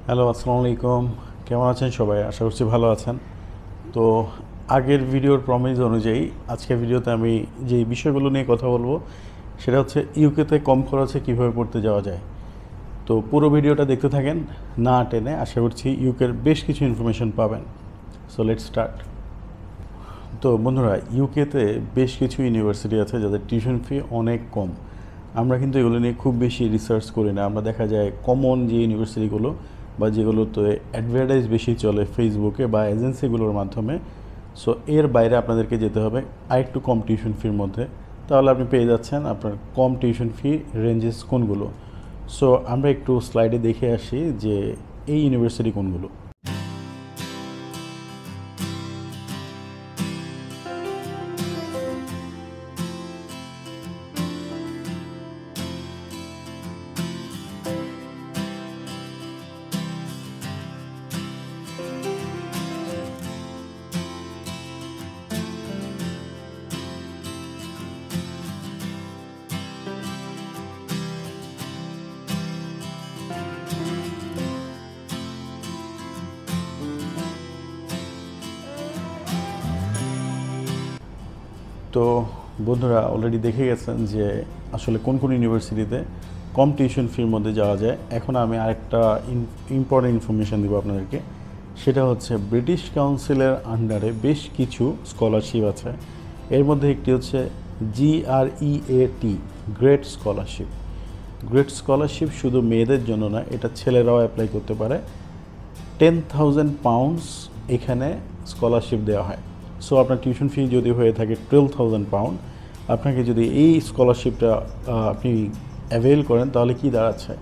Hello, আসসালামু আলাইকুম। কেমন আছেন সবাই? আশা করছি ভালো আছেন। তো আগের ভিডিওর প্রমিস অনুযায়ী আজকের ভিডিওতে আমি যে বিষয়গুলো নিয়ে কথা বলবো সেটা হচ্ছে ইউকেতে কম খরচে কীভাবে পড়তে যাওয়া যায়। তো পুরো ভিডিওটা দেখতে থাকেন না টেনে। আশা করছি ইউকের বেশ কিছু ইনফরমেশন পাবেন। So let's start. তো বন্ধুরা, ইউকেতে বেশ কিছু ইউনিভার্সিটি আছে যাদের টিউশন ফি অনেক কম। আমরা কিন্তু এগুলো নিয়ে খুব বেশি রিসার্চ করি না। আমরা দেখা যায় কমন যে ইউনিভার্সিটিগুলো বা যেগুলোতে অ্যাডভার্টাইজ বেশি চলে ফেসবুকে বা এজেন্সিগুলোর মাধ্যমে, সো এর বাইরে আপনাদেরকে যেতে হবে আরেকটু কম টিউশন ফির মধ্যে। তাহলে আপনি পেয়ে যাচ্ছেন আপনার কম টিউশন ফি রেঞ্জেস কোনগুলো। সো আমরা একটু স্লাইডে দেখে আসি যে এই ইউনিভার্সিটি কোনগুলো। তো বন্ধুরা অলরেডি দেখে গেছেন যে আসলে কোন কোন ইউনিভার্সিটিতে কম টিউশন ফির মধ্যে যাওয়া যায়। এখন আমি আরেকটা ইম্পর্টেন্ট ইনফরমেশান দেবো আপনাদেরকে। সেটা হচ্ছে ব্রিটিশ কাউন্সিলের আন্ডারে বেশ কিছু স্কলারশিপ আছে। এর মধ্যে একটি হচ্ছে GREAT, great scholarship. Great scholarship শুধু মেয়েদের জন্য না, এটা ছেলেরাও অ্যাপ্লাই করতে পারে। £10,000 এখানে স্কলারশিপ দেওয়া হয়। সো আপনার টিউশন ফি যদি হয়ে থাকে £12,000, আপনাকে যদি এই স্কলারশিপটা আপনি অ্যাভেল করেন তাহলে কি দাঁড়াচ্ছে,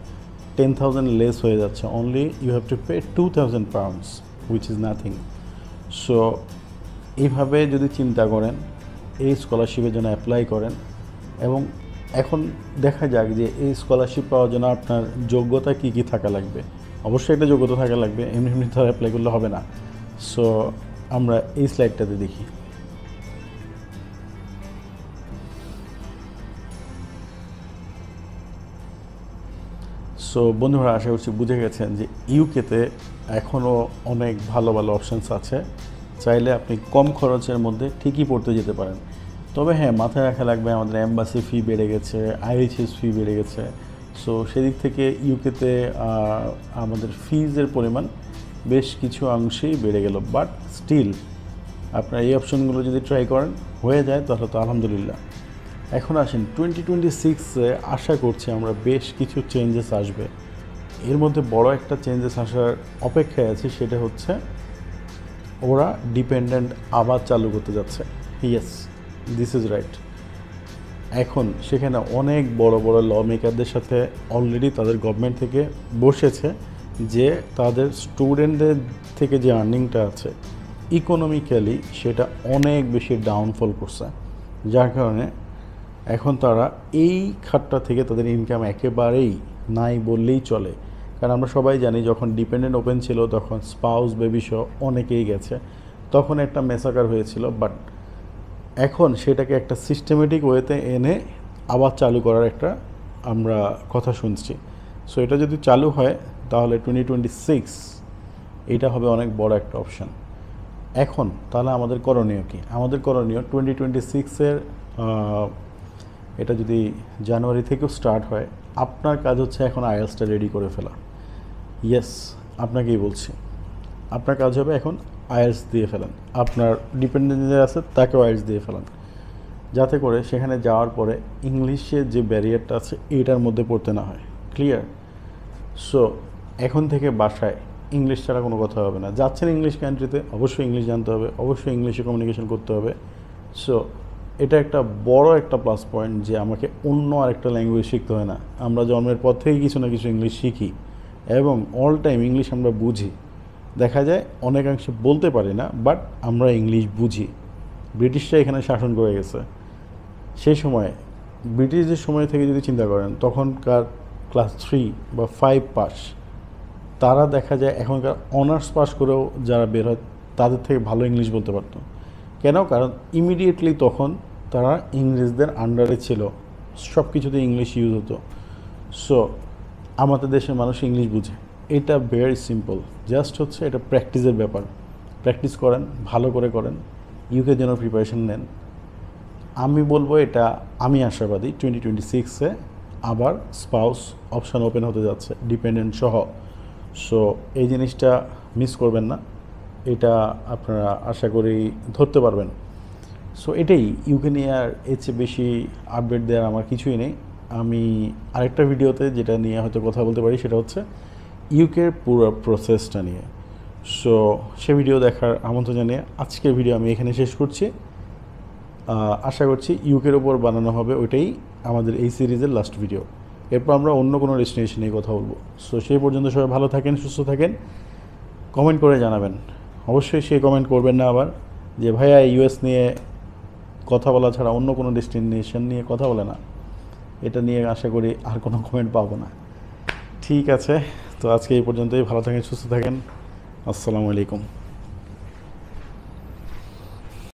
10,000 লেস হয়ে যাচ্ছে। Only you have to pay £2,000, which is nothing. So এইভাবে যদি চিন্তা করেন, এই স্কলারশিপের জন্য অ্যাপ্লাই করেন। এবং এখন দেখা যাক যে এই স্কলারশিপ পাওয়ার জন্য আপনার যোগ্যতা কী কী থাকা লাগবে। অবশ্যই একটা যোগ্যতা থাকা লাগবে, এমনি এমনি তো অ্যাপ্লাই করলে হবে না। সো আমরা এই স্লাইডটাতে দেখি। সো বন্ধুরা, আশা করছি বুঝে গেছেন যে ইউকেতে এখনও অনেক ভালো ভালো অপশানস আছে। চাইলে আপনি কম খরচের মধ্যে ঠিকই পড়তে যেতে পারেন। তবে হ্যাঁ, মাথায় রাখা লাগবে আমাদের এম্বাসি ফি বেড়ে গেছে, IHS ফি বেড়ে গেছে। সো সেদিক থেকে ইউকেতে আমাদের ফিজের পরিমাণ বেশ কিছু অংশেই বেড়ে গেল। বাট স্টিল আপনার এই অপশনগুলো যদি ট্রাই করেন, হয়ে যায়, তাহলে তো আলহামদুলিল্লাহ। এখন আসেন 2026-এ আশা করছি আমরা বেশ কিছু চেঞ্জেস আসবে। এর মধ্যে বড় একটা চেঞ্জেস আসার অপেক্ষায় আছে, সেটা হচ্ছে ওরা ডিপেন্ডেন্ট আবার চালু করতে যাচ্ছে। Yes, this is right. এখন সেখানে অনেক বড় বড় ল মেকারদের সাথে অলরেডি তাদের গভর্নমেন্ট থেকে বসেছে যে তাদের স্টুডেন্টদের থেকে যে আর্নিংটা আছে ইকোনমিক্যালি সেটা অনেক বেশি ডাউনফল করছে। যার কারণে এখন তারা এই খাতটা থেকে তাদের ইনকাম একেবারেই নাই বললেই চলে। কারণ আমরা সবাই জানি যখন ডিপেন্ডেন্ট ওপেন ছিল তখন স্পাউস বেবি সহ অনেকেই গেছে, তখন একটা মেসাকার হয়েছিল। বাট এখন সেটাকে একটা সিস্টেমেটিক ওয়েতে এনে আবার চালু করার একটা আমরা কথা শুনছি। সো এটা যদি চালু হয় তাহলে 2026 এটা হবে অনেক বড় একটা অপশান। এখন তাহলে আমাদের করণীয় কি? আমাদের করণীয় 2026-এর এটা যদি জানুয়ারি থেকেও স্টার্ট হয়, আপনার কাজ হচ্ছে এখন আইএলটিএসটা রেডি করে ফেলা। ইয়েস, আপনাকেই বলছি, আপনার কাজ হবে এখন আইএলটিএস দিয়ে ফেলান। আপনার ডিপেন্ডেন্ট যে আছে তাকেও আইএলটিএস দিয়ে ফেলান, যাতে করে সেখানে যাওয়ার পরে ইংলিশের যে ব্যারিয়ারটা আছে এইটার মধ্যে পড়তে না হয়। ক্লিয়ার? সো এখন থেকে বাসায় ইংলিশ ছাড়া কোনো কথা হবে না। যাচ্ছেন ইংলিশ কান্ট্রিতে, অবশ্যই ইংলিশ জানতে হবে, অবশ্যই ইংলিশে কমিউনিকেশন করতে হবে। সো এটা একটা বড় একটা প্লাস পয়েন্ট যে আমাকে অন্য আরেকটা ল্যাঙ্গুয়েজ শিখতে হয় না। আমরা জন্মের পর থেকেই কিছু না কিছু ইংলিশ শিখি এবং অল টাইম ইংলিশ আমরা বুঝি। দেখা যায় অনেকাংশে বলতে পারি না, বাট আমরা ইংলিশ বুঝি। ব্রিটিশরা এখানে শাসন করে গেছে। সেই সময় ব্রিটিশদের সময় থেকে যদি চিন্তা করেন, তখনকার ক্লাস 3 বা 5 পাস, তারা দেখা যায় এখনকার অনার্স পাস করেও যারা বের হয় তাদের থেকে ভালো ইংলিশ বলতে পারতো। কেন? কারণ ইমিডিয়েটলি তখন তারা ইংরেজদের আন্ডারে ছিল, সব কিছুতে ইংলিশ ইউজ হতো। সো আমাদের দেশের মানুষ ইংলিশ বুঝে, এটা ভেরি সিম্পল, জাস্ট হচ্ছে এটা প্র্যাকটিসের ব্যাপার। প্র্যাকটিস করেন, ভালো করে করেন, ইউকের জন্য প্রিপারেশন নেন। আমি বলবো এটা, আমি আশাবাদী 2026-এ আবার স্পাউস অপশান ওপেন হতে যাচ্ছে ডিপেন্ডেন্ট সহ। সো এই জিনিসটা মিস করবেন না, এটা আপনারা আশা করি ধরতে পারবেন। সো এটাই, ইউকে নিয়ে আর এর চেয়ে বেশি আপডেট দেওয়ার আমার কিছুই নেই। আমি আরেকটা ভিডিওতে যেটা নিয়ে হয়তো কথা বলতে পারি সেটা হচ্ছে ইউকের পুরো প্রসেসটা নিয়ে। সো সে ভিডিও দেখার আমন্ত্রণ জানিয়ে আজকের ভিডিও আমি এখানে শেষ করছি। আশা করছি ইউকের ওপর বানানো হবে ওইটাই আমাদের এই সিরিজের লাস্ট ভিডিও। এরপর আমরা অন্য কোনো ডেস্টিনেশন নিয়ে কথা বলবো। সো সেই পর্যন্ত সবাই ভালো থাকেন, সুস্থ থাকেন, কমেন্ট করে জানাবেন। অবশ্যই সেই কমেন্ট করবেন না আবার যে ভাইয়া ইউএস নিয়ে কথা বলা ছাড়া অন্য কোনো ডেস্টিনেশন নিয়ে কথা বলে না। এটা নিয়ে আশা করি আর কোনো কমেন্ট পাবো না। ঠিক আছে, তো আজকে এই পর্যন্তই। ভালো থাকেন, সুস্থ থাকেন। আসসালামু আলাইকুম।